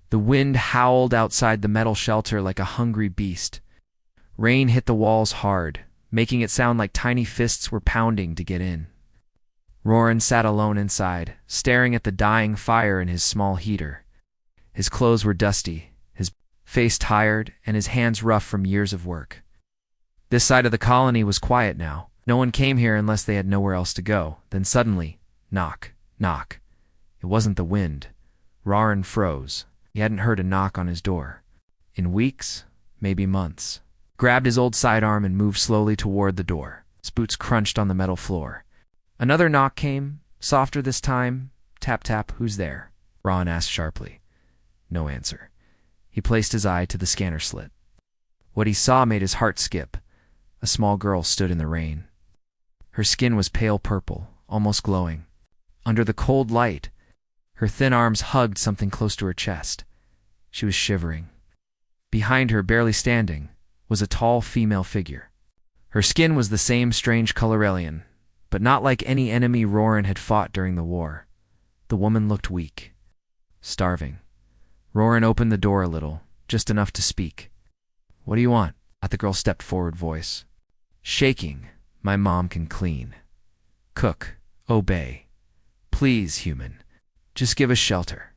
The wind howled outside the metal shelter like a hungry beast. Rain hit the walls hard, making it sound like tiny fists were pounding to get in. Roran sat alone inside, staring at the dying fire in his small heater. His clothes were dusty, his face tired, and his hands rough from years of work. This side of the colony was quiet now. No one came here unless they had nowhere else to go. Then suddenly, knock, knock. It wasn't the wind. Roran froze. He hadn't heard a knock on his door. In weeks, maybe months. Grabbed his old sidearm and moved slowly toward the door. His boots crunched on the metal floor. Another knock came, softer this time. Tap, tap, who's there? Roran asked sharply. No answer. He placed his eye to the scanner slit. What he saw made his heart skip. A small girl stood in the rain. Her skin was pale purple, almost glowing. Under the cold light, her thin arms hugged something close to her chest. She was shivering. Behind her, barely standing, was a tall female figure. Her skin was the same strange color alien, but not like any enemy Roran had fought during the war. The woman looked weak, starving. Roran opened the door a little, just enough to speak. What do you want? The girl stepped forward, voice shaking. My mom can clean, cook, obey. Please, human, just give us shelter.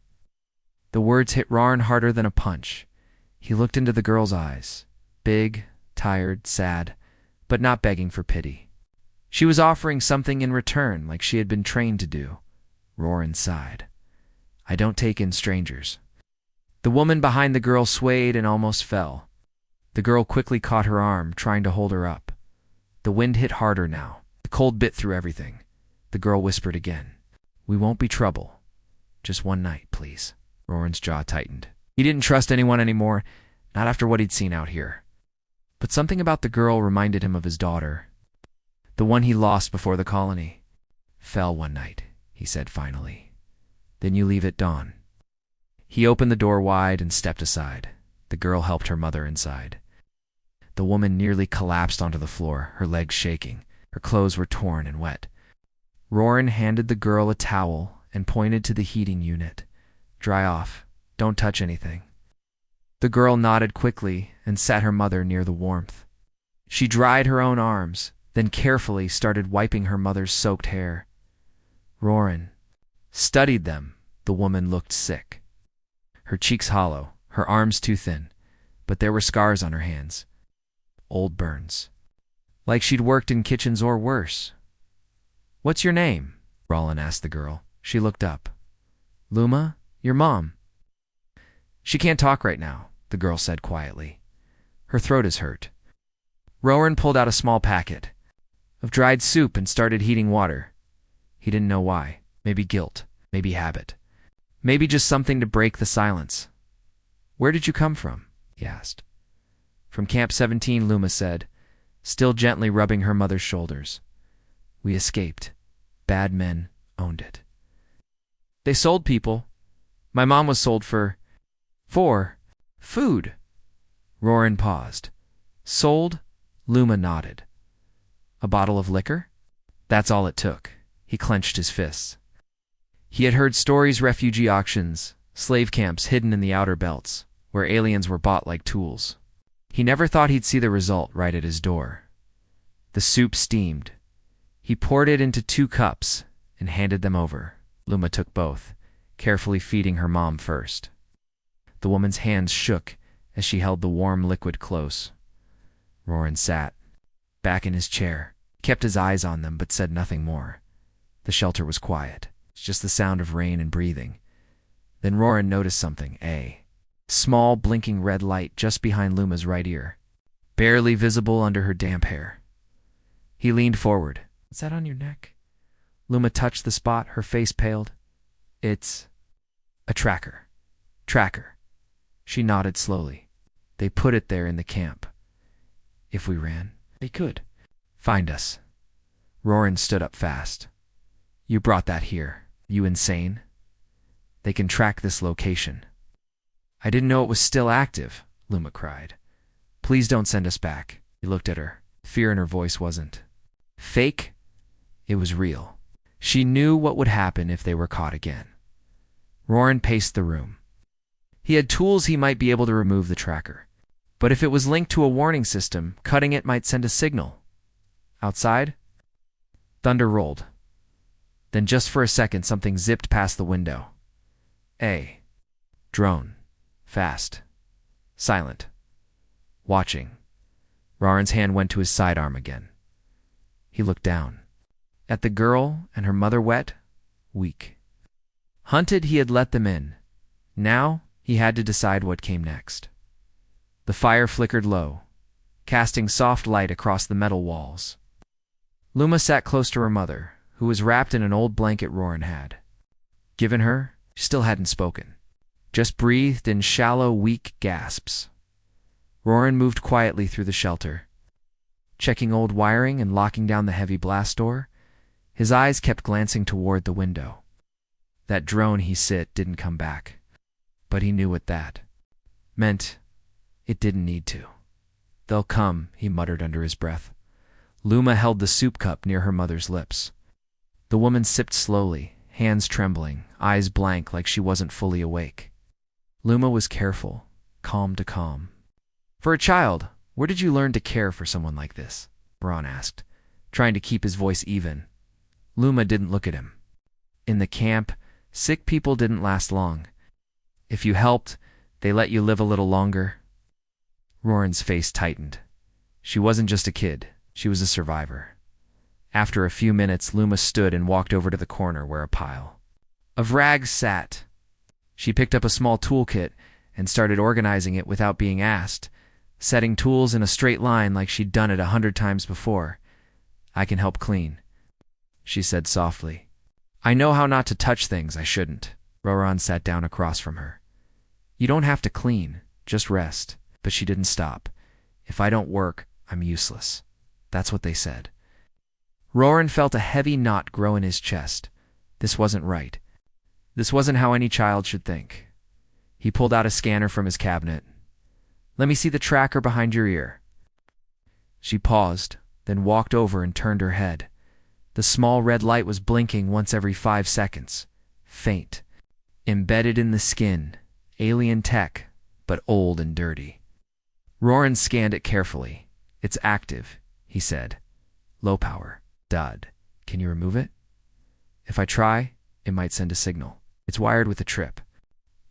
The words hit Roran harder than a punch. He looked into the girl's eyes, big, tired, sad, but not begging for pity. She was offering something in return, like she had been trained to do. Roran sighed. I don't take in strangers. The woman behind the girl swayed and almost fell. The girl quickly caught her arm, trying to hold her up. The wind hit harder now. The cold bit through everything. The girl whispered again. We won't be trouble. Just one night, please. Roran's jaw tightened. He didn't trust anyone anymore, not after what he'd seen out here. But something about the girl reminded him of his daughter. The one he lost before the colony. Fell one night, he said finally. Then you leave at dawn. He opened the door wide and stepped aside. The girl helped her mother inside. The woman nearly collapsed onto the floor, her legs shaking. Her clothes were torn and wet. Roran handed the girl a towel and pointed to the heating unit. Dry off. Don't touch anything. The girl nodded quickly and sat her mother near the warmth. She dried her own arms, then carefully started wiping her mother's soaked hair. Roran studied them. The woman looked sick. Her cheeks hollow, her arms too thin, but there were scars on her hands. Old burns. Like she'd worked in kitchens or worse. What's your name? Roran asked the girl. She looked up. Luma, your mom. She can't talk right now, the girl said quietly. Her throat is hurt. Roran pulled out a small packet of dried soup and started heating water. He didn't know why. Maybe guilt, maybe habit. Maybe just something to break the silence. Where did you come from? He asked. From Camp 17, Luma said, still gently rubbing her mother's shoulders. We escaped. Bad men owned it. They sold people. My mom was sold for food. Roran paused. Sold? Luma nodded. A bottle of liquor? That's all it took. He clenched his fists. He had heard stories, refugee auctions, slave camps hidden in the outer belts, where aliens were bought like tools. He never thought he'd see the result right at his door. The soup steamed. He poured it into 2 cups and handed them over. Luma took both, carefully feeding her mom first. The woman's hands shook as she held the warm liquid close. Roran sat, back in his chair, kept his eyes on them but said nothing more. The shelter was quiet, just the sound of rain and breathing. Then Roran noticed something, a small blinking red light just behind Luma's right ear, barely visible under her damp hair. He leaned forward. Is that on your neck? Luma touched the spot, her face paled. It's a tracker. Tracker. She nodded slowly. They put it there in the camp. If we ran, they could find us. Roran stood up fast. You brought that here. You insane? They can track this location. I didn't know it was still active, Luma cried. Please don't send us back. He looked at her. Fear in her voice wasn't fake. It was real. She knew what would happen if they were caught again. Roran paced the room. He had tools he might be able to remove the tracker. But if it was linked to a warning system, cutting it might send a signal. Outside, thunder rolled. Then just for a second, something zipped past the window. A drone. Fast. Silent. Watching. Roran's hand went to his sidearm again. He looked down. At the girl and her mother, wet, weak. Hunted, he had let them in. Now he had to decide what came next. The fire flickered low, casting soft light across the metal walls. Luma sat close to her mother, who was wrapped in an old blanket Roran had given her. She still hadn't spoken, just breathed in shallow, weak gasps. Roran moved quietly through the shelter, checking old wiring and locking down the heavy blast door. His eyes kept glancing toward the window. That drone he sit didn't come back, but he knew what that meant. It didn't need to. They'll come, he muttered under his breath. Luma held the soup cup near her mother's lips. The woman sipped slowly, hands trembling, eyes blank like she wasn't fully awake. Luma was careful, calm to calm. For a child, where did you learn to care for someone like this? Roran asked, trying to keep his voice even. Luma didn't look at him. In the camp, sick people didn't last long. If you helped, they let you live a little longer. Roran's face tightened. She wasn't just a kid, she was a survivor. After a few minutes, Luma stood and walked over to the corner where a pile of rags sat. She picked up a small toolkit and started organizing it without being asked, setting tools in a straight line like she'd done it 100 times before. I can help clean, she said softly. I know how not to touch things I shouldn't. Roran sat down across from her. You don't have to clean, just rest. But she didn't stop. If I don't work, I'm useless. That's what they said. Roran felt a heavy knot grow in his chest. This wasn't right. This wasn't how any child should think. He pulled out a scanner from his cabinet. Let me see the tracker behind your ear. She paused, then walked over and turned her head. The small red light was blinking once every 5 seconds. Faint. Embedded in the skin. Alien tech, but old and dirty. Roran scanned it carefully. It's active, he said. Low power. Dud. Can you remove it? If I try, it might send a signal. It's wired with a trip.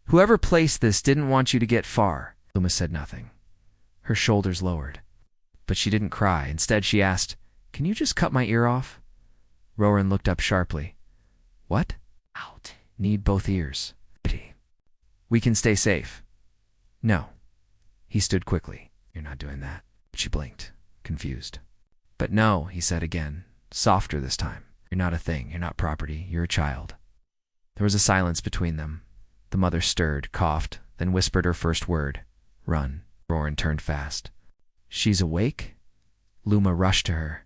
Whoever placed this didn't want you to get far. Luma said nothing. Her shoulders lowered. But she didn't cry. Instead, she asked, Can you just cut my ear off? Roran looked up sharply. What? Out. Need both ears. We can stay safe. No. He stood quickly. You're not doing that. She blinked, confused. But no, he said again, softer this time. You're not a thing. You're not property. You're a child. There was a silence between them. The mother stirred, coughed, then whispered her first word. Run. Roran turned fast. She's awake? Luma rushed to her.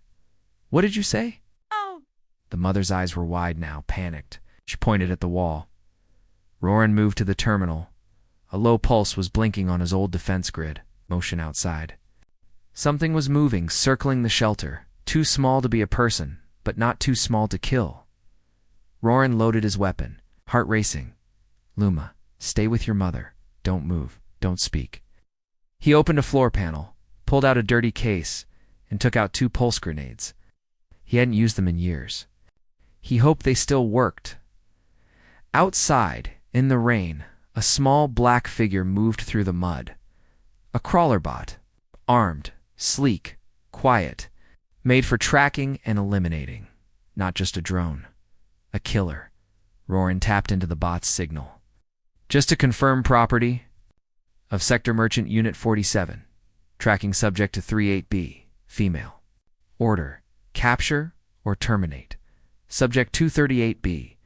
What did you say? Oh. The mother's eyes were wide now, panicked. She pointed at the wall. Roran moved to the terminal. A low pulse was blinking on his old defense grid. Motion outside. Something was moving, circling the shelter. Too small to be a person, but not too small to kill. Roran loaded his weapon, heart racing. Luma, stay with your mother. Don't move. Don't speak. He opened a floor panel, pulled out a dirty case, and took out 2 pulse grenades. He hadn't used them in years. He hoped they still worked. Outside, in the rain, a small black figure moved through the mud. A crawler bot, armed, sleek, quiet, made for tracking and eliminating. Not just a drone. A killer. Roran tapped into the bot's signal. Just to confirm property of Sector Merchant Unit 47. Tracking subject to 38B, female. Order, capture or terminate. Subject 238B,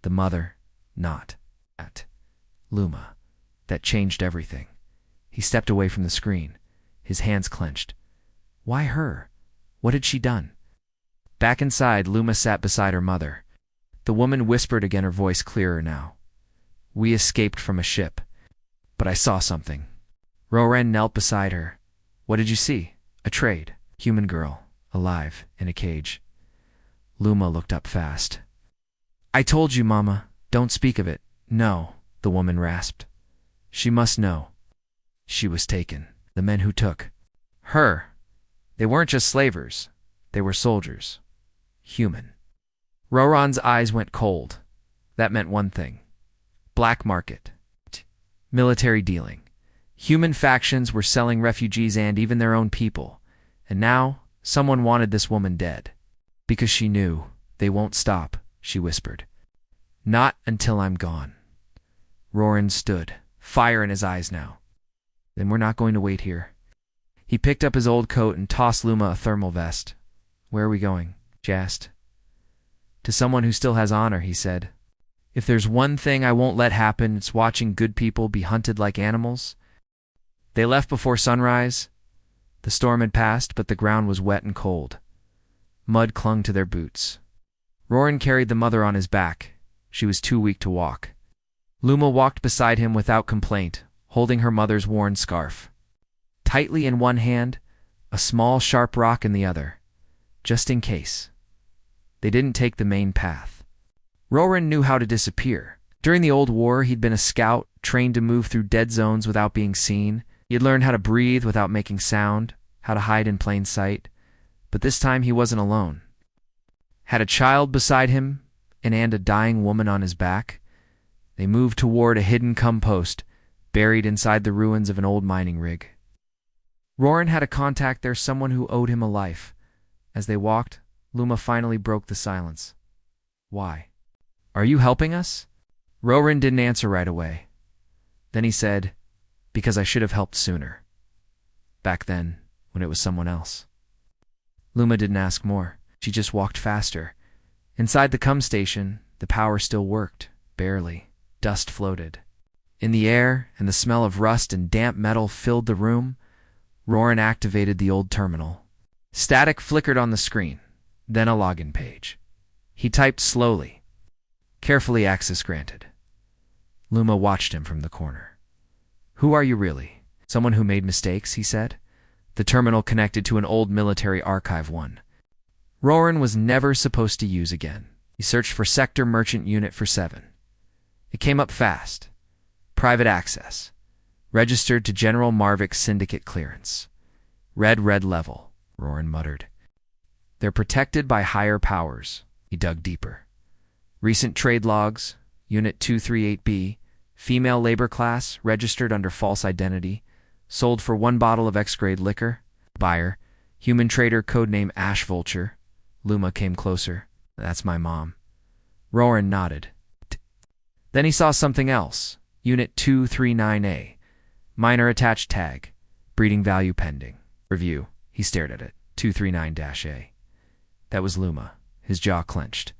the mother, not at Luma. That changed everything. He stepped away from the screen, his hands clenched. Why her? What had she done? Back inside, Luma sat beside her mother. The woman whispered again, her voice clearer now. We escaped from a ship, but I saw something. Roran knelt beside her. What did you see? A trade. Human girl, alive, in a cage. Luma looked up fast. I told you, Mama. Don't speak of it. No, the woman rasped. She must know. She was taken. The men who took her, they weren't just slavers. They were soldiers. Human. Roran's eyes went cold. That meant one thing. Black market. Military dealing. Human factions were selling refugees and even their own people. And now, someone wanted this woman dead. Because she knew, they won't stop, she whispered. Not until I'm gone. Roran stood, fire in his eyes now. Then we're not going to wait here. He picked up his old coat and tossed Luma a thermal vest. Where are we going? She asked. To someone who still has honor, he said. If there's one thing I won't let happen, it's watching good people be hunted like animals. They left before sunrise. The storm had passed, but the ground was wet and cold. Mud clung to their boots. Roran carried the mother on his back. She was too weak to walk. Luma walked beside him without complaint, holding her mother's worn scarf. Tightly in one hand, a small sharp rock in the other, just in case. They didn't take the main path. Roran knew how to disappear. During the old war, he'd been a scout, trained to move through dead zones without being seen. He had learned how to breathe without making sound, how to hide in plain sight. But this time he wasn't alone. Had a child beside him and a dying woman on his back. They moved toward a hidden compost, buried inside the ruins of an old mining rig. Roran had a contact there, someone who owed him a life. As they walked, Luma finally broke the silence. Why? Are you helping us? Roran didn't answer right away. Then he said, because I should have helped sooner. Back then, when it was someone else. Luma didn't ask more. She just walked faster. Inside the cum station, the power still worked, barely. Dust floated. In the air, and the smell of rust and damp metal filled the room, Roran activated the old terminal. Static flickered on the screen, then a login page. He typed slowly. Carefully access granted. Luma watched him from the corner. Who are you really? Someone who made mistakes, he said. The terminal connected to an old military archive one. Roran was never supposed to use again. He searched for Sector Merchant Unit for 7. It came up fast. Private access. Registered to General Marvick's syndicate clearance. Red level, Roran muttered. They're protected by higher powers. He dug deeper. Recent trade logs, Unit 238B, female labor class, registered under false identity, sold for 1 bottle of X-grade liquor. Buyer, human trader codename Ash Vulture. Luma came closer. That's my mom. Roran nodded. Then he saw something else. Unit 239A. Minor attached tag. Breeding value pending. Review. He stared at it. 239-A. That was Luma. His jaw clenched.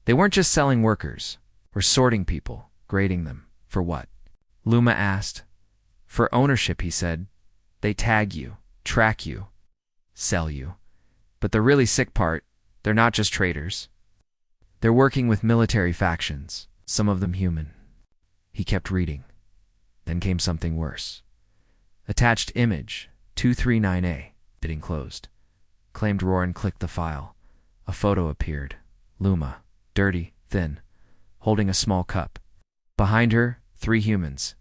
They weren't just selling workers. Or sorting people. Grading them. For what? Luma asked. For ownership, he said. They tag you. Track you. Sell you. But the really sick part, they're not just traders. They're working with military factions. Some of them human. He kept reading. Then came something worse. Attached image, 239A, bidding closed. Claimed Roran clicked the file. A photo appeared. Luma, dirty, thin, holding a small cup. Behind her, 3 humans.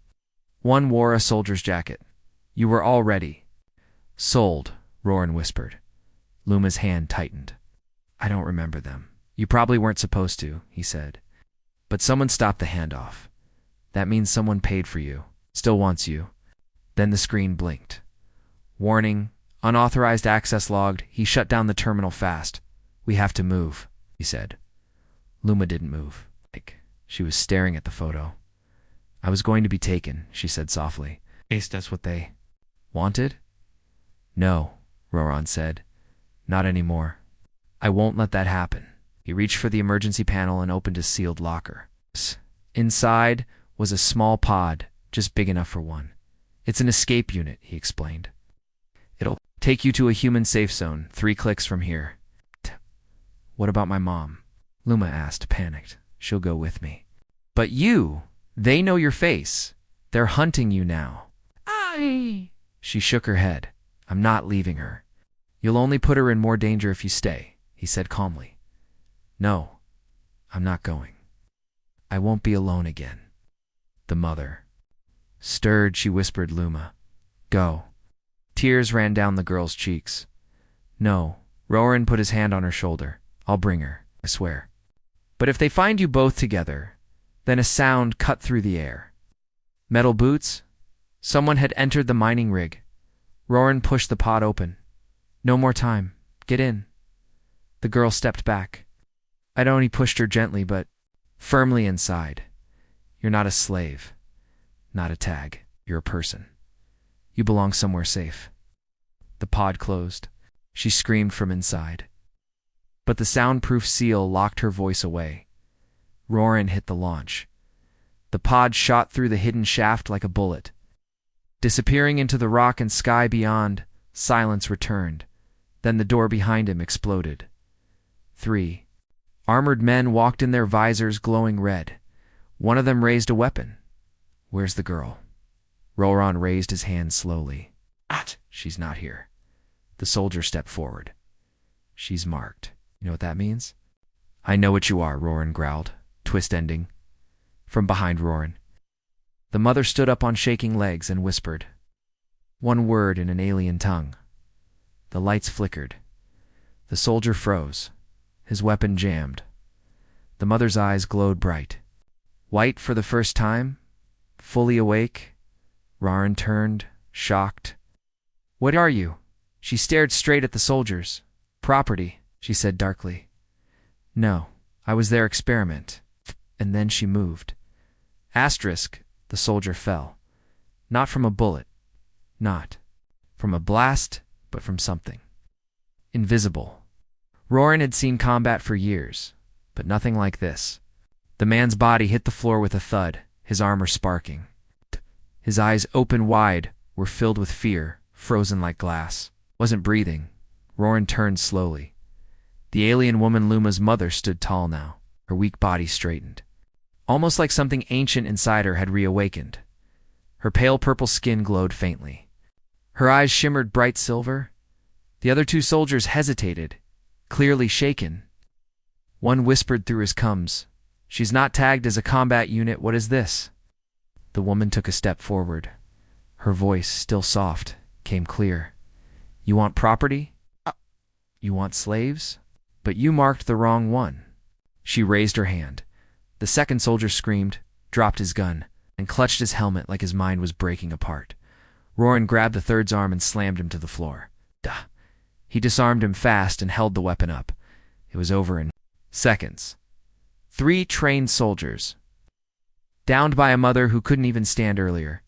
One wore a soldier's jacket. You were all ready. Sold, Roran whispered. Luma's hand tightened. I don't remember them. You probably weren't supposed to, he said. But someone stopped the handoff. That means someone paid for you. Still wants you. Then the screen blinked. Warning, unauthorized access logged. He shut down the terminal fast. We have to move, he said. Luma didn't move. She was staring at the photo. I was going to be taken, she said softly. Ace, that's what they wanted? No, Roran said. Not anymore. I won't let that happen. He reached for the emergency panel and opened a sealed locker. Inside was a small pod, just big enough for one. It's an escape unit, he explained. It'll take you to a human safe zone, 3 clicks from here. What about my mom? Luma asked, panicked. She'll go with me. But you, they know your face. They're hunting you now. She shook her head. I'm not leaving her. You'll only put her in more danger if you stay, he said calmly. No, I'm not going. I won't be alone again. The mother. Stirred, she whispered, Luma. Go. Tears ran down the girl's cheeks. No. Roran put his hand on her shoulder. I'll bring her, I swear. But if they find you both together, then a sound cut through the air. Metal boots? Someone had entered the mining rig. Roran pushed the pod open. No more time. Get in. The girl stepped back. I'd only pushed her gently, but firmly inside. You're not a slave. Not a tag. You're a person. You belong somewhere safe. The pod closed. She screamed from inside. But the soundproof seal locked her voice away. Roran hit the launch. The pod shot through the hidden shaft like a bullet. Disappearing into the rock and sky beyond, silence returned. Then the door behind him exploded. 3 armored men walked in, their visors glowing red. One of them raised a weapon. Where's the girl? Roran raised his hand slowly. She's not here. The soldier stepped forward. She's marked. You know what that means? I know what you are, Roran growled, twist ending. From behind Roran. The mother stood up on shaking legs and whispered. One word in an alien tongue. The lights flickered. The soldier froze. His weapon jammed. The mother's eyes glowed bright. White for the first time, fully awake, Roran turned, shocked. What are you? She stared straight at the soldiers. Property, she said darkly. No, I was their experiment. And then she moved. Asterisk, the soldier fell. Not from a bullet. Not from a blast, but from something. Invisible. Roran had seen combat for years, but nothing like this. The man's body hit the floor with a thud, his armor sparking. His eyes, open wide, were filled with fear, frozen like glass. Wasn't breathing. Roran turned slowly. The alien woman Luma's mother stood tall now, her weak body straightened. Almost like something ancient inside her had reawakened. Her pale purple skin glowed faintly. Her eyes shimmered bright silver. The other two soldiers hesitated, clearly shaken. One whispered through his gums, "She's not tagged as a combat unit, what is this?" The woman took a step forward. Her voice, still soft, came clear. "You want property? You want slaves? But you marked the wrong one." She raised her hand. The second soldier screamed, dropped his gun, and clutched his helmet like his mind was breaking apart. Roran grabbed the third's arm and slammed him to the floor. Duh. He disarmed him fast and held the weapon up. It was over in seconds. 3 trained soldiers. Downed by a mother who couldn't even stand earlier.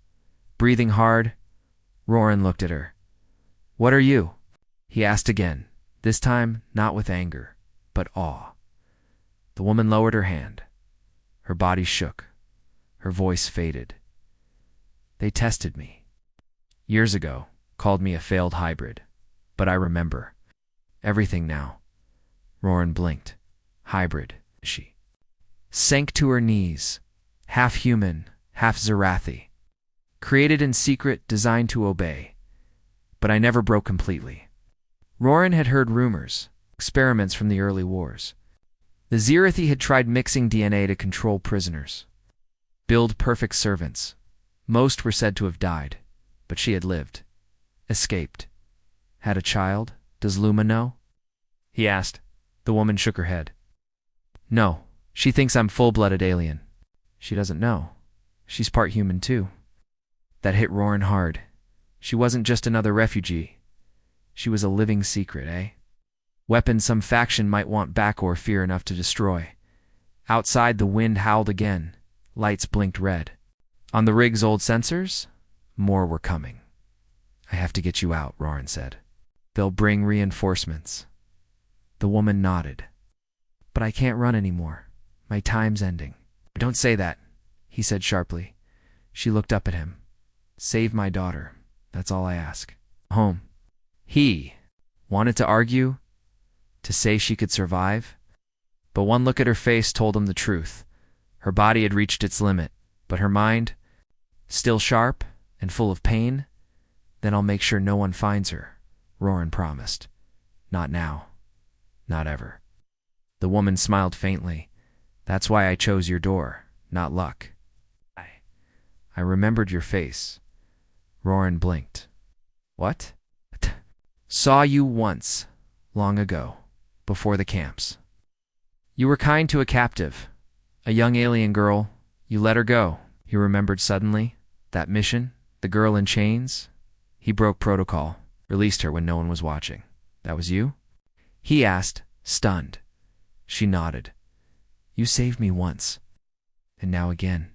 Breathing hard, Roran looked at her. "What are you?" he asked again, this time not with anger, but awe. The woman lowered her hand. Her body shook. Her voice faded. "They tested me. Years ago, called me a failed hybrid. But I remember. Everything now." Roran blinked. Hybrid, she. Sank to her knees. Half human, half Zerathi. Created in secret, designed to obey. But I never broke completely. Roran had heard rumors, experiments from the early wars. The Zerathi had tried mixing DNA to control prisoners. Build perfect servants. Most were said to have died, but she had lived. Escaped. Had a child? Does Luma know? He asked. The woman shook her head. No, she thinks I'm full-blooded alien. She doesn't know. She's part human too. That hit Roran hard. She wasn't just another refugee. She was a living secret, eh? Weapon some faction might want back or fear enough to destroy. Outside, the wind howled again. Lights blinked red. On the rig's old sensors, more were coming. I have to get you out, Roran said. They'll bring reinforcements. The woman nodded. But I can't run anymore. My time's ending. Don't say that, he said sharply. She looked up at him. Save my daughter. That's all I ask. Home. He wanted to argue, to say she could survive. But one look at her face told him the truth. Her body had reached its limit, but her mind, still sharp and full of pain. Then I'll make sure no one finds her, Roran promised. Not now. Not ever. The woman smiled faintly. That's why I chose your door, not luck. I remembered your face. Roran blinked. What? Saw you once, long ago, before the camps. You were kind to a captive, a young alien girl. You let her go. He remembered suddenly. That mission, the girl in chains. He broke protocol, released her when no one was watching. That was you? He asked, stunned. She nodded. You saved me once. And now again.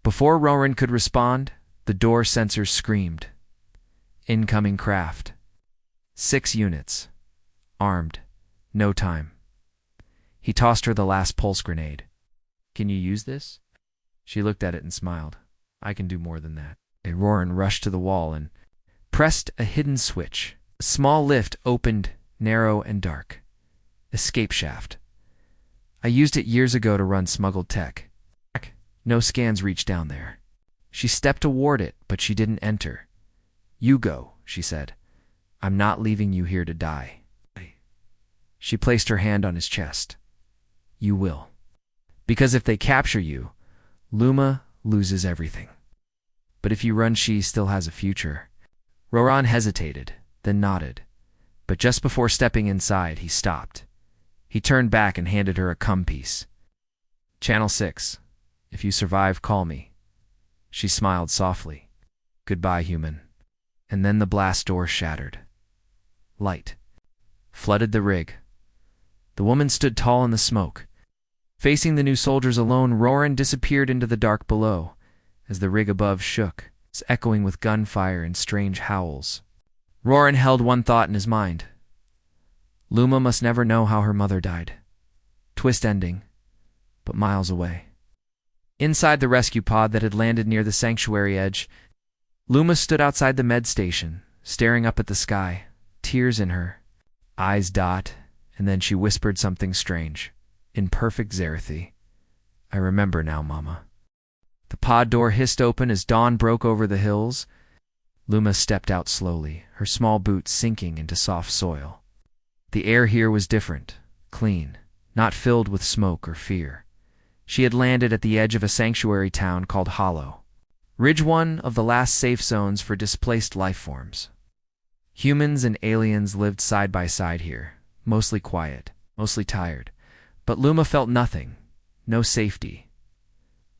Before Roran could respond, the door sensors screamed. Incoming craft. 6 units. Armed. No time. He tossed her the last pulse grenade. Can you use this? She looked at it and smiled. I can do more than that. Roran rushed to the wall and pressed a hidden switch. A small lift opened, narrow and dark. Escape shaft. I used it years ago to run smuggled tech. No scans reached down there. She stepped toward it, but she didn't enter. You go, she said. I'm not leaving you here to die. She placed her hand on his chest. You will. Because if they capture you, Luma loses everything. But if you run, she still has a future. Roran hesitated, then nodded. But just before stepping inside, he stopped. He turned back and handed her a cum piece. Channel 6. If you survive, call me. She smiled softly. Goodbye, human. And then the blast door shattered. Light flooded the rig. The woman stood tall in the smoke. Facing the new soldiers alone, Roran disappeared into the dark below, as the rig above shook, echoing with gunfire and strange howls. Roran held one thought in his mind. Luma must never know how her mother died. Twist ending, but miles away. Inside the rescue pod that had landed near the sanctuary edge, Luma stood outside the med station, staring up at the sky, tears in her eyes dot, and then she whispered something strange, in perfect Xerathi. I remember now, Mama. The pod door hissed open as dawn broke over the hills. Luma stepped out slowly, her small boots sinking into soft soil. The air here was different, clean, not filled with smoke or fear. She had landed at the edge of a sanctuary town called Hollow, Ridge, one of the last safe zones for displaced life forms. Humans and aliens lived side by side here, mostly quiet, mostly tired. But Luma felt nothing, no safety,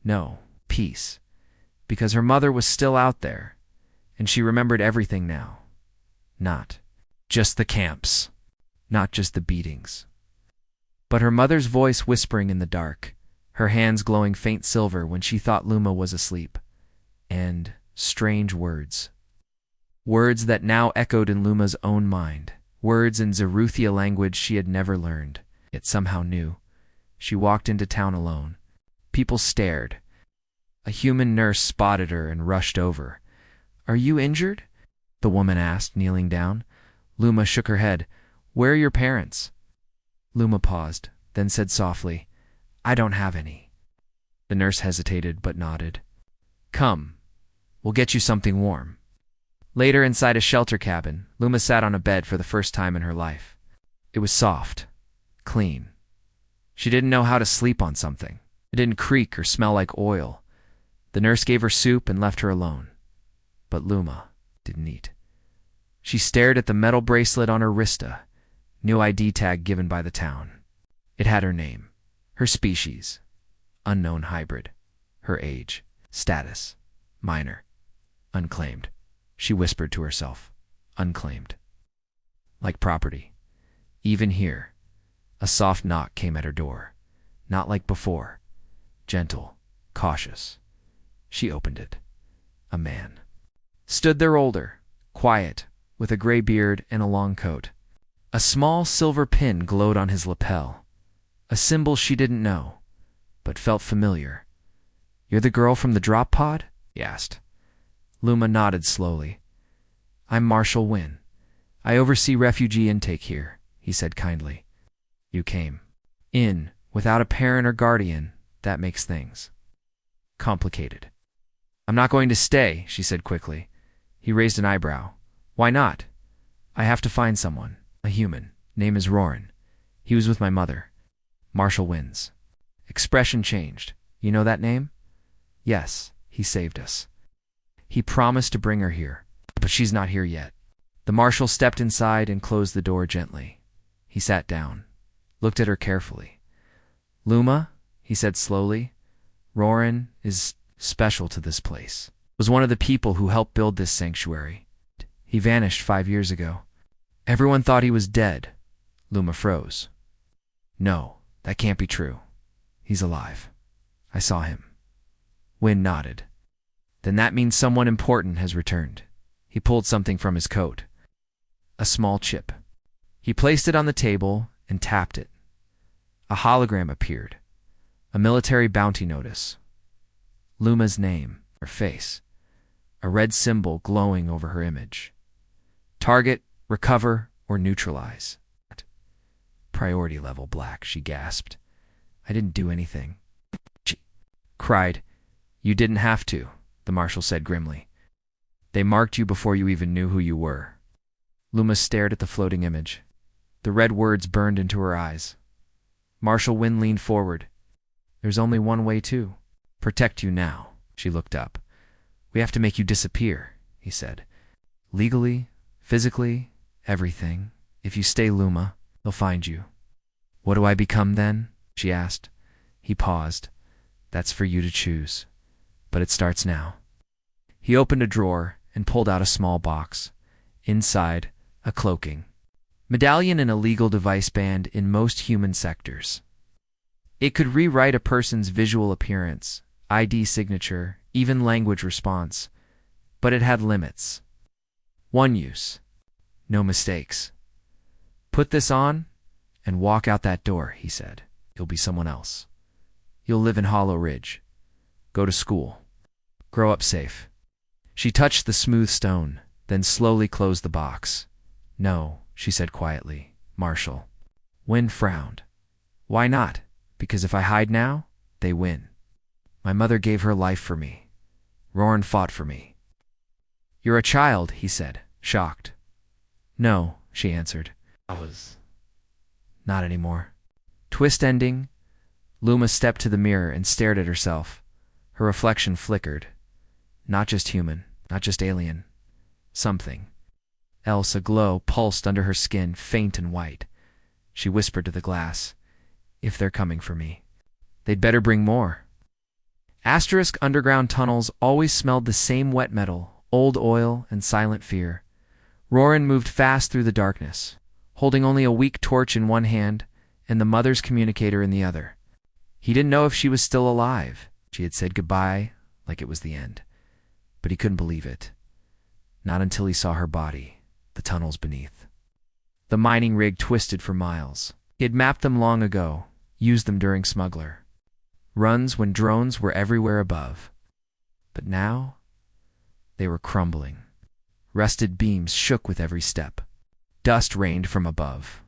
no peace, because her mother was still out there, and she remembered everything now. Not just the camps, not just the beatings, but her mother's voice whispering in the dark, her hands glowing faint silver when she thought Luma was asleep, and strange words. Words that now echoed in Luma's own mind, words in Xeruthia language she had never learned, yet somehow knew. She walked into town alone. People stared. A human nurse spotted her and rushed over. Are you injured? The woman asked, kneeling down. Luma shook her head. Where are your parents? Luma paused, then said softly, I don't have any. The nurse hesitated but nodded. Come, we'll get you something warm. Later, inside a shelter cabin, Luma sat on a bed for the first time in her life. It was soft, clean. She didn't know how to sleep on something. It didn't creak or smell like oil. The nurse gave her soup and left her alone. But Luma didn't eat. She stared at the metal bracelet on her wrista, new ID tag given by the town. It had her name, her species, unknown hybrid, her age, status, minor, unclaimed. She whispered to herself, unclaimed. Like property. Even here, a soft knock came at her door, not like before, gentle, cautious. She opened it. A man stood there, older, quiet, with a gray beard and a long coat. A small silver pin glowed on his lapel, a symbol she didn't know, but felt familiar. You're the girl from the drop pod? He asked. Luma nodded slowly. I'm Marshall Wynn. I oversee refugee intake here, he said kindly. You came in without a parent or guardian. That makes things complicated. I'm not going to stay, she said quickly. He raised an eyebrow. Why not? I have to find someone, a human. Name is Roran. He was with my mother. Marshall Wins. Expression changed. You know that name? Yes, he saved us. He promised to bring her here, but she's not here yet. The marshal stepped inside and closed the door gently. He sat down, looked at her carefully. Luma, he said slowly, Roran is special to this place. Was one of the people who helped build this sanctuary. He vanished 5 years ago. Everyone thought he was dead. Luma froze. No, that can't be true. He's alive. I saw him. Wynn nodded. Then that means someone important has returned. He pulled something from his coat. A small chip. He placed it on the table and tapped it. A hologram appeared. A military bounty notice. Luma's name, her face. A red symbol glowing over her image. Target, recover, or neutralize. Priority level black, she gasped. I didn't do anything. She cried. You didn't have to, the marshal said grimly. They marked you before you even knew who you were. Luma stared at the floating image. The red words burned into her eyes. Marshal Wynn leaned forward. There's only one way to protect you now. She looked up. We have to make you disappear, he said. Legally, physically, everything. If you stay Luma, they'll find you. What do I become then? She asked. He paused. That's for you to choose. But it starts now. He opened a drawer and pulled out a small box. Inside, a cloaking medallion and a legal device banned in most human sectors. It could rewrite a person's visual appearance, ID signature, even language response, but it had limits. One use. No mistakes. Put this on and walk out that door, he said. You'll be someone else. You'll live in Hollow Ridge. Go to school. Grow up safe. She touched the smooth stone, then slowly closed the box. No, she said quietly. Marshal. Wynn frowned. Why not? Because if I hide now, they win. My mother gave her life for me. Roran fought for me. You're a child, he said, shocked. No, she answered. I was. Not anymore. Twist ending. Luma stepped to the mirror and stared at herself. Her reflection flickered. Not just human, not just alien. Something else, a glow pulsed under her skin, faint and white. She whispered to the glass, if they're coming for me, they'd better bring more. Asterisk underground tunnels always smelled the same wet metal, old oil, and silent fear. Roran moved fast through the darkness, holding only a weak torch in one hand and the mother's communicator in the other. He didn't know if she was still alive. She had said goodbye like it was the end. But he couldn't believe it. Not until he saw her body, the tunnels beneath. The mining rig twisted for miles. He had mapped them long ago, used them during smuggler runs when drones were everywhere above. But now, they were crumbling. Rusted beams shook with every step. Dust rained from above.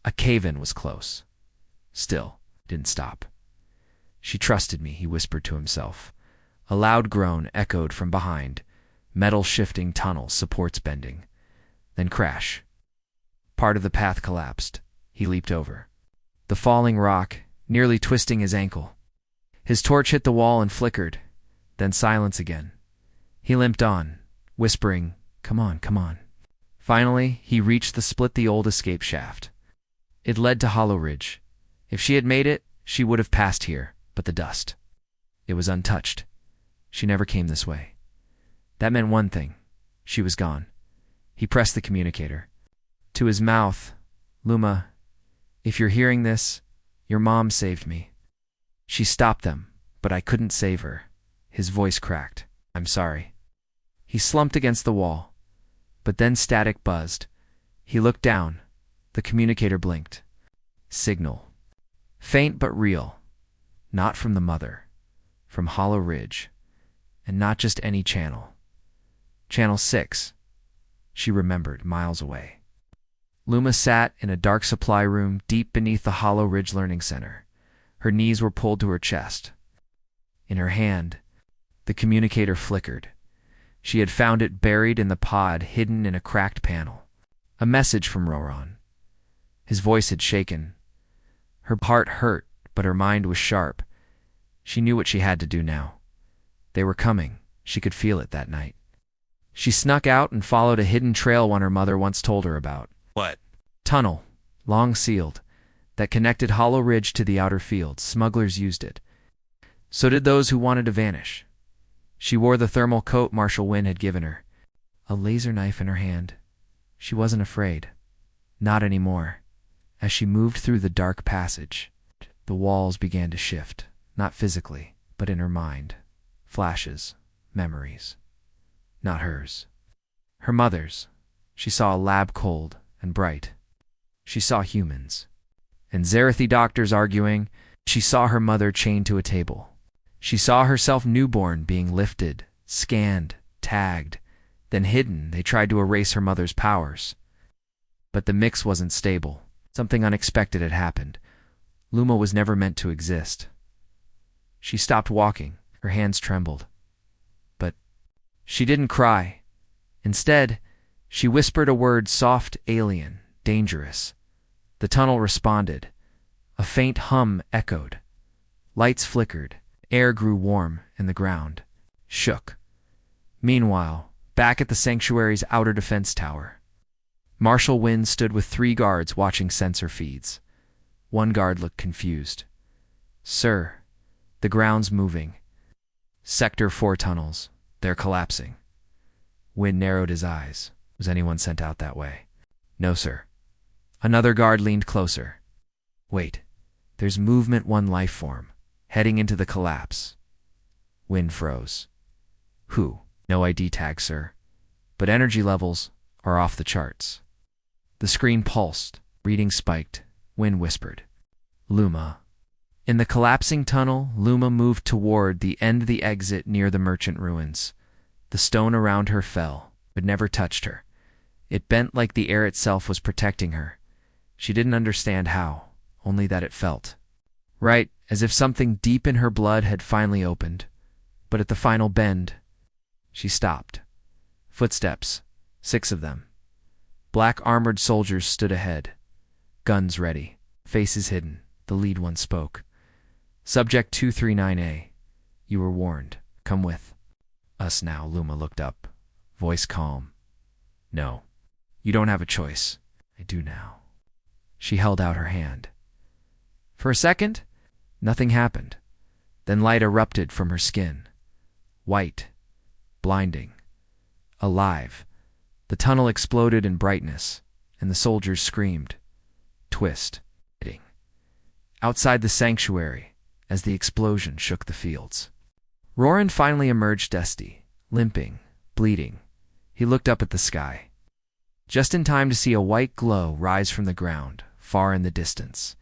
A cave-in was close. Still, didn't stop. She trusted me, he whispered to himself. A loud groan echoed from behind. Metal shifting, tunnel supports bending. Then crash. Part of the path collapsed. He leaped over the falling rock, nearly twisting his ankle. His torch hit the wall and flickered. Then silence again. He limped on, whispering, come on, come on. Finally, he reached the old escape shaft. It led to Hollow Ridge. If she had made it, she would have passed here, but the dust. It was untouched. She never came this way. That meant one thing. She was gone. He pressed the communicator. To his mouth, Luma, if you're hearing this, your mom saved me. She stopped them, but I couldn't save her. His voice cracked. I'm sorry. He slumped against the wall, but then static buzzed. He looked down. The communicator blinked. Signal. Faint but real. Not from the mother. From Hollow Ridge. And not just any channel. Channel 6. She remembered, miles away. Luma sat in a dark supply room deep beneath the Hollow Ridge Learning Center. Her knees were pulled to her chest. In her hand, the communicator flickered. She had found it buried in the pod, hidden in a cracked panel. A message from Roran. His voice had shaken. Her heart hurt, but her mind was sharp. She knew what she had to do now. They were coming, She could feel it that night. She snuck out and followed a hidden trail one her mother once told her about. What? Tunnel, long sealed, that connected Hollow Ridge to the outer fields. Smugglers used it. So did those who wanted to vanish. She wore the thermal coat Marshal Wynne had given her, a laser knife in her hand. She wasn't afraid. Not anymore. As she moved through the dark passage, the walls began to shift, not physically, but in her mind. Flashes, memories. Not hers. Her mother's. She saw a lab cold and bright. She saw humans. And Zarathi doctors arguing. She saw her mother chained to a table. She saw herself newborn being lifted, scanned, tagged, then hidden. They tried to erase her mother's powers. But the mix wasn't stable. Something unexpected had happened. Luma was never meant to exist. She stopped walking. Her hands trembled. But she didn't cry. Instead, she whispered a word, soft, alien, dangerous. The tunnel responded. A faint hum echoed. Lights flickered. Air grew warm, and the ground shook. Meanwhile, back at the sanctuary's outer defense tower, Marshal Wynne stood with 3 guards watching sensor feeds. One guard looked confused. "Sir, the ground's moving. Sector 4 tunnels. They're collapsing." Wynne narrowed his eyes. Was anyone sent out that way? "No, sir." Another guard leaned closer. "Wait. There's movement, one life form, heading into the collapse." Wynne froze. "Who?" "No ID tag, sir. But energy levels are off the charts." The screen pulsed. Reading spiked. Wynne whispered. "Luma." In the collapsing tunnel, Luma moved toward the end of the exit near the merchant ruins. The stone around her fell, but never touched her. It bent like the air itself was protecting her. She didn't understand how, only that it felt. Right, as if something deep in her blood had finally opened. But at the final bend, she stopped. Footsteps, 6 of them. Black armored soldiers stood ahead, guns ready, faces hidden. The lead one spoke. "Subject 239A, you were warned. Come with us now." Luma looked up, voice calm. "No, you don't have a choice." "I do now." She held out her hand. For a second, nothing happened. Then light erupted from her skin. White, blinding, alive. The tunnel exploded in brightness, and the soldiers screamed. Twist. Hitting. Outside the sanctuary, as the explosion shook the fields. Roran finally emerged dusty, limping, bleeding. He looked up at the sky, just in time to see a white glow rise from the ground, far in the distance,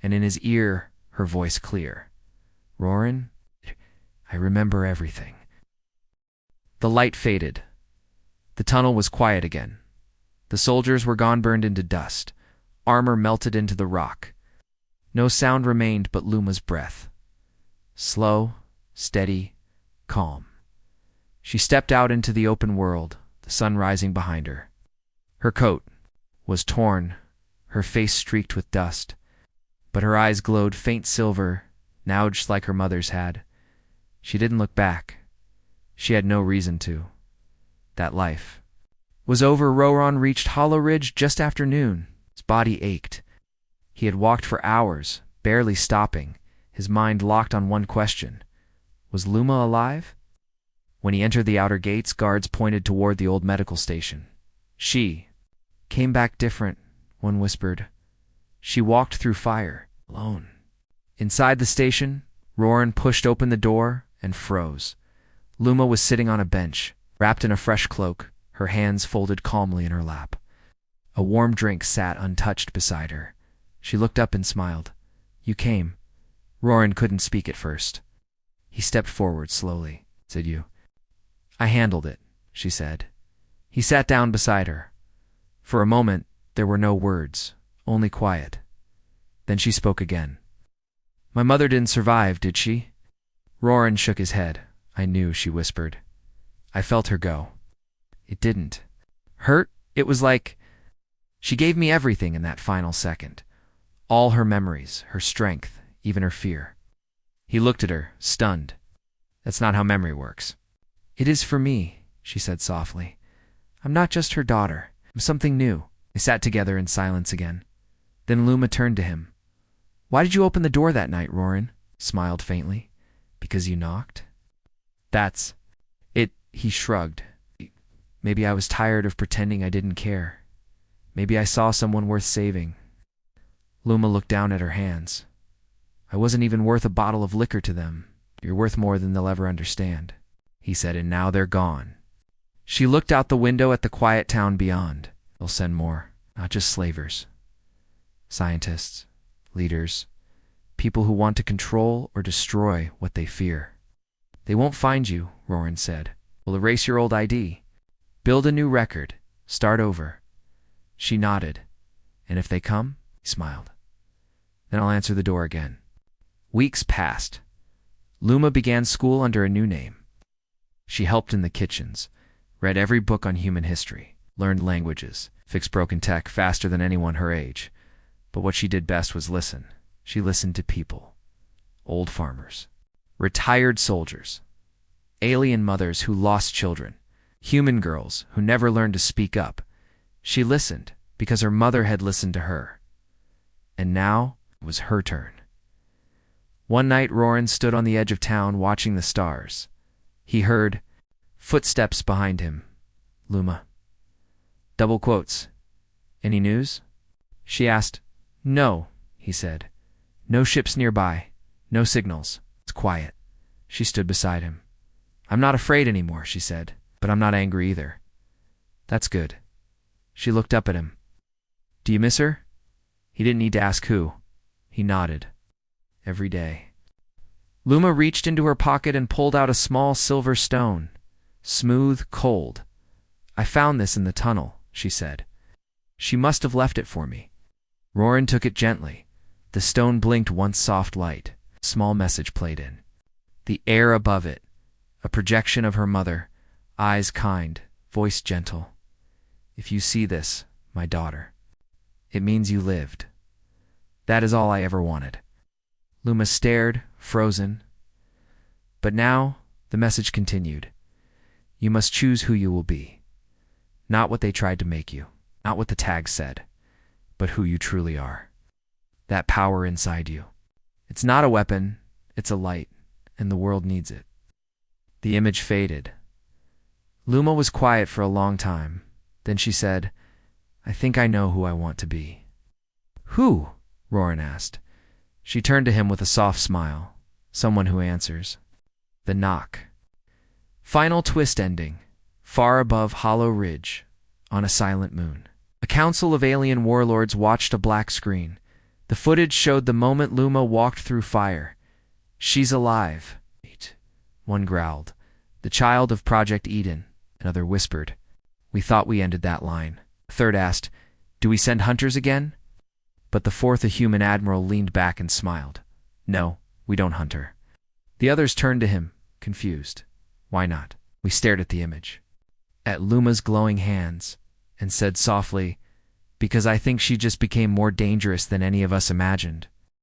and in his ear, her voice clear. "Roran, I remember everything." The light faded. The tunnel was quiet again. The soldiers were gone, burned into dust. Armor melted into the rock. No sound remained but Luma's breath. Slow, steady, calm. She stepped out into the open world, the sun rising behind her. Her coat was torn, her face streaked with dust, but her eyes glowed faint silver, now just like her mother's had. She didn't look back. She had no reason to. That life was over. Roran reached Hollow Ridge just after noon. His body ached. He had walked for hours, barely stopping, his mind locked on one question. Was Luma alive? When he entered the outer gates, guards pointed toward the old medical station. She came back different, one whispered. She walked through fire, alone. Inside the station, Roran pushed open the door and froze. Luma was sitting on a bench, wrapped in a fresh cloak, her hands folded calmly in her lap. A warm drink sat untouched beside her. She looked up and smiled. "You came." Roran couldn't speak at first. He stepped forward slowly. "Did you?" "I handled it," she said. He sat down beside her. For a moment, there were no words, only quiet. Then she spoke again. "My mother didn't survive, did she?" Roran shook his head. "I knew," she whispered. "I felt her go." "It didn't hurt. It was like she gave me everything in that final second. All her memories, her strength, even her fear." He looked at her, stunned. "That's not how memory works." It is for me, she said softly. I'm not just her daughter. I'm something new. They sat together in silence again. Then Luma turned to him. Why did you open the door that night, Roran? Smiled faintly. Because you knocked? That's it, he shrugged. Maybe I was tired of pretending I didn't care. Maybe I saw someone worth saving. Luma looked down at her hands. I wasn't even worth a bottle of liquor to them. You're worth more than they'll ever understand, he said, and now they're gone. She looked out the window at the quiet town beyond. They'll send more, not just slavers. Scientists, leaders, people who want to control or destroy what they fear. They won't find you, Roran said. We'll erase your old ID. Build a new record. Start over. She nodded. And if they come? He smiled. Then I'll answer the door again. Weeks passed. Luma began school under a new name. She helped in the kitchens, read every book on human history, learned languages, fixed broken tech faster than anyone her age. But what she did best was listen. She listened to people. Old farmers. Retired soldiers. Alien mothers who lost children. Human girls who never learned to speak up. She listened because her mother had listened to her. And now it was her turn. One night Roran stood on the edge of town watching the stars. He heard footsteps behind him. Luma. Double quotes. Any news? She asked. No, he said. No ships nearby. No signals. It's quiet. She stood beside him. I'm not afraid anymore, she said, but I'm not angry either. That's good. She looked up at him. Do you miss her? He didn't need to ask who. He nodded. Every day. Luma reached into her pocket and pulled out a small silver stone. Smooth, cold. I found this in the tunnel, she said. She must have left it for me. Roran took it gently. The stone blinked one soft light. A small message played in. The air above it. A projection of her mother. Eyes kind, voice gentle. If you see this, my daughter, it means you lived. That is all I ever wanted. Luma stared, frozen. But now, the message continued. You must choose who you will be. Not what they tried to make you, not what the tag said, but who you truly are. That power inside you. It's not a weapon, it's a light, and the world needs it. The image faded. Luma was quiet for a long time. Then she said, I think I know who I want to be. Who? Roran asked. She turned to him with a soft smile. Someone who answers. The knock. Final twist ending. Far above Hollow Ridge, on a silent moon. A council of alien warlords watched a black screen. The footage showed the moment Luma walked through fire. She's alive. One growled. The child of Project Eden. Another whispered. We thought we ended that line. A third asked, do we send hunters again? But the fourth, a human admiral, leaned back and smiled. No, we don't hunt her. The others turned to him, confused. Why not? We stared at the image. At Luma's glowing hands, and said softly, because I think she just became more dangerous than any of us imagined.